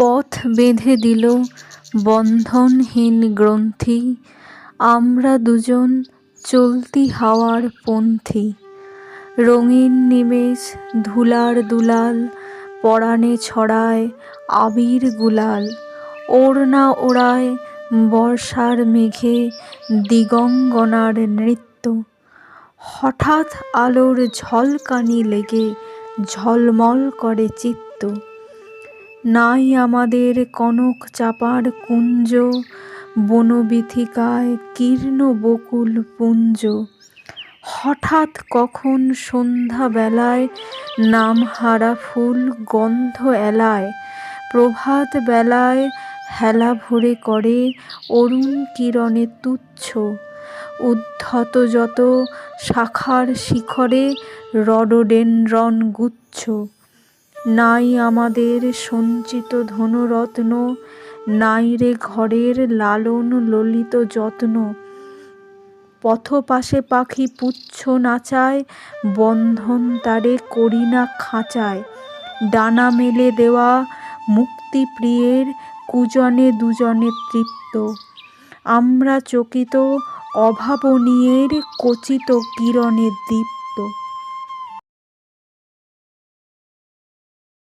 পথ বেঁধে দিল বন্ধনহীন গ্রন্থি, আমরা দুজন চলতি হাওয়ার পন্থী। রঙিন নিমেষ ধুলার দুলাল, পরাণে ছড়ায় আবির গুলাল। ওড়না ওড়ায় বর্ষার মেঘে দিগঙ্গনার নৃত্য। হঠাৎ আলোর ঝলকানি লেগে ঝলমল করে চিত্ত। নাই আমাদের কনক চাপার কুঞ্জ, বনবীথিকায় কীর্ণ বকুল পুঞ্জ। হঠাৎ কখন সন্ধ্যা বেলায় নামহারা ফুল গন্ধ এলায়। প্রভাত বেলায় হেলা ভরে করে অরুণ কিরণে তুচ্ছ। উদ্ধত যত শাখার শিখরে রডোডেনড্রন গুচ্ছ। নাই আমাদের সঞ্চিত ধনরত্ন, নাই রে ঘরের লালন ললিত যত্ন। পথপাশে পাখি পুচ্ছ নাচায়, বন্ধন তারে করি না খাঁচায়। ডানা মেলে দেওয়া মুক্তিপ্রিয়ের কুজনে দুজনে তৃপ্ত। আমরা চকিত অভাবনীয়ের কচিত কিরণে দীপ্ত।